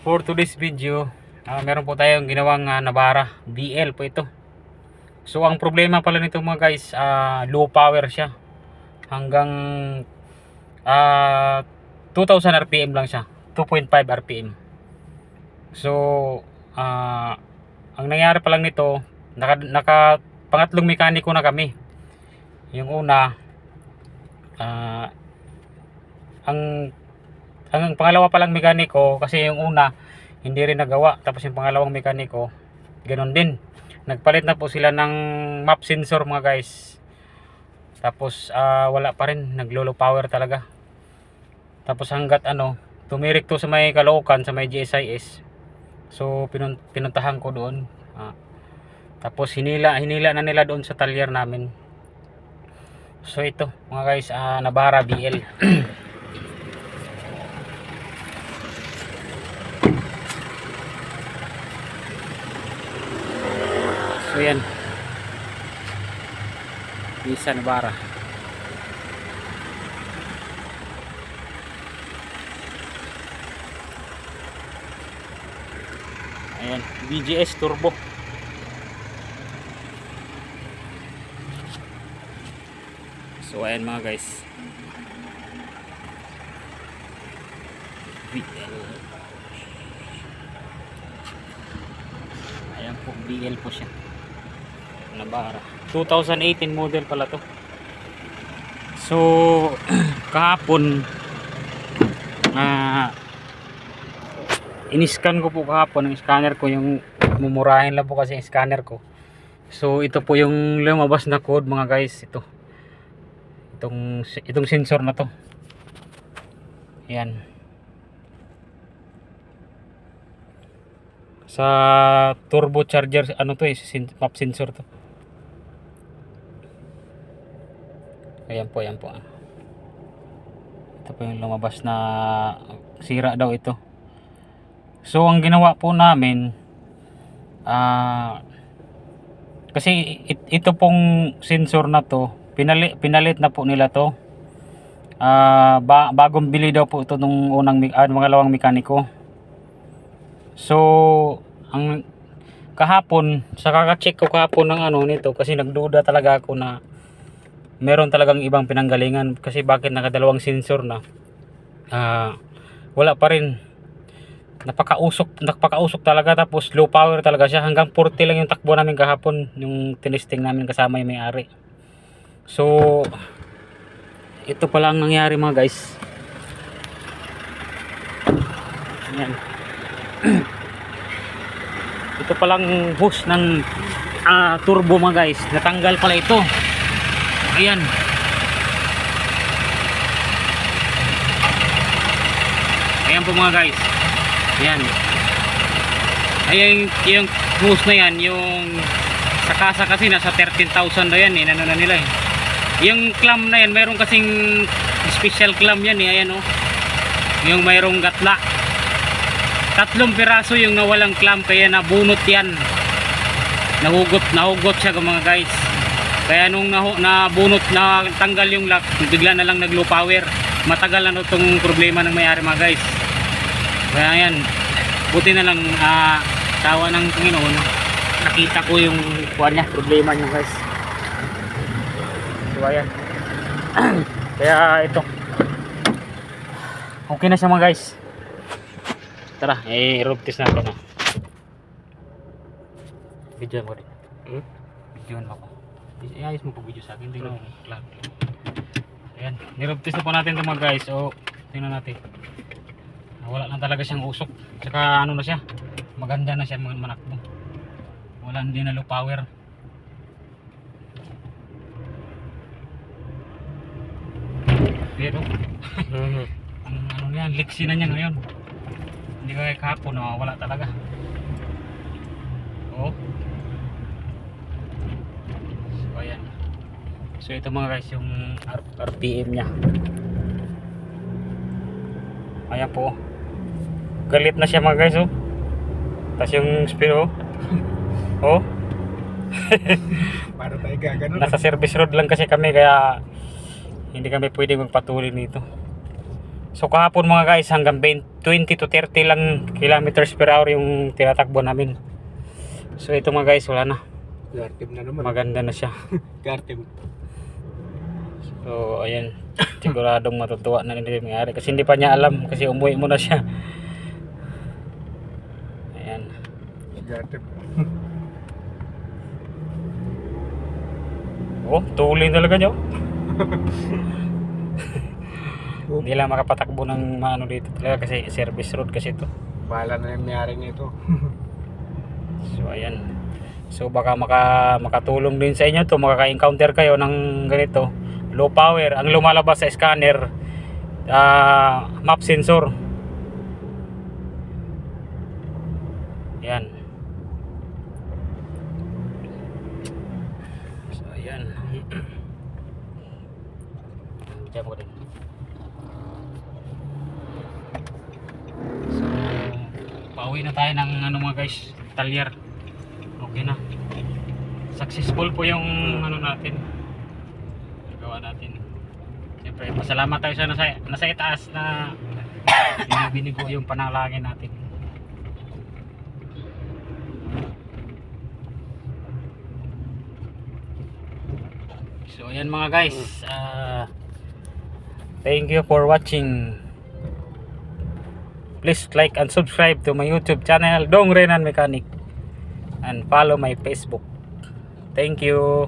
For today's video, meron po tayong ginawang Navara BL po ito. So ang problema pala nito mga guys, low power siya. Hanggang 2000 RPM lang siya, 2.5 RPM. So ang nangyari pa lang nito, naka pangatlong mekaniko na kami. Yung una, ang pangalawa pa lang mekaniko, kasi yung una hindi rin nagawa, tapos yung pangalawang mekaniko ganoon din, nagpalit na po sila ng map sensor mga guys. Tapos wala pa rin, naglo-low power talaga. Tapos hanggat tumirik to sa may Caloocan, sa may GSIS. So pinuntahan ko doon, tapos hinila na nila doon sa talyer namin. So ito mga guys, Navara BL. So yan, Nissan Navara. Ayan, BGS turbo. So ayan mga guys, BL. Ayan po, BL po siya, Navara 2018 model pala to. So kahapon in-scan ko po kahapon ng scanner ko, yung mumurahin lang po kasi yung scanner ko. So ito po yung lumabas na code mga guys, itong sensor na to. Ayan, sa turbo charger map sensor to. Ayan po. Ito po yung lumabas na sira daw ito. So ang ginawa po namin, kasi ito pong sensor na to, pinalit na po nila to. Bagong bili daw po ito nung mangalawang mekaniko. So ang kahapon, sa kaka-check ko kahapon ng nito, kasi nagduda talaga ako na meron talagang ibang pinanggalingan, kasi bakit nakadalawang sensor na wala pa rin. Napakausok talaga, tapos low power talaga siya. Hanggang 40 lang yung takbo namin kahapon, yung tinesting namin kasama yung may-ari. So ito pala ang nangyari mga guys. Ayan. Ito palang hose ng turbo mga guys, natanggal pala ito. Ayan, ayan po mga guys. Ayan, ayun yung hose na yan, yung sa kasa kasi nasa 13,000 na yan na nila eh. Yung clamp na yan, mayroon kasing special clamp yan ayan yung mayroong gatla. 3 piraso yung nawalang clamp, kaya nabunot yan, nahugot siya mga guys. Kaya nung nabunot, na tanggal yung lock, bigla na lang nag-low power. Matagal na itong problema ng may-ari mga guys. Kaya yan, buti na lang tawa ng Panginoon, nakita ko yung problema niya guys. So ayan. Kaya ito, okay na siya mga guys. Tara, i-road test natin video mo rin. Video mo ako. Iayos mo po video sa akin, tingnan mo claro. Ayan, ni-road test na po natin ito mga guys. So tingnan natin, wala na talaga siyang usok, saka na siya, maganda na siya manakbo, wala din na low power. Pero ang yan, liksi na niya ngayon, hindi kaya kahapon wala talaga. So ayan, so ito mga guys yung RPM nya. Ayan po, galit na siya mga guys tapos yung speed para tayo gagano. Nasa service road lang kasi kami, kaya hindi kami pwedeng magpatuloy nito. So kahapon mga guys, hanggang 20 to 30 lang kilometers per hour yung tinatakbo namin. So ito mga guys, wala na. Gartib na naman. Maganda na siya. Gartib. So ayan, siguradong matutuwa na nila yung may-ari kasi hindi pa niya alam kasi umuwi muna siya. Ayan. Gartib. Oh, tuloy talaga niyo. Hindi lang makapatakbo ng maano dito talaga kasi service road kasi ito. Bahala na yung mayari nito. So ayan. So baka makatulong din sa inyo to, makaka-encounter kayo ng ganito, low power. Ang lumalabas sa scanner, map sensor. Yan. So ayan. Diyan mo din. So pauwi na tayo ng ano mga guys, Talyer. Okay na. Successful po yung ano natin. Nagawa natin. Siyempre, pasalamat tayo sa nasa itaas na binibinigo yung panalangin natin. So ayan mga guys, thank you for watching. Please like and subscribe to my YouTube channel, Dong Renan Mechanic, and follow my Facebook. Thank you.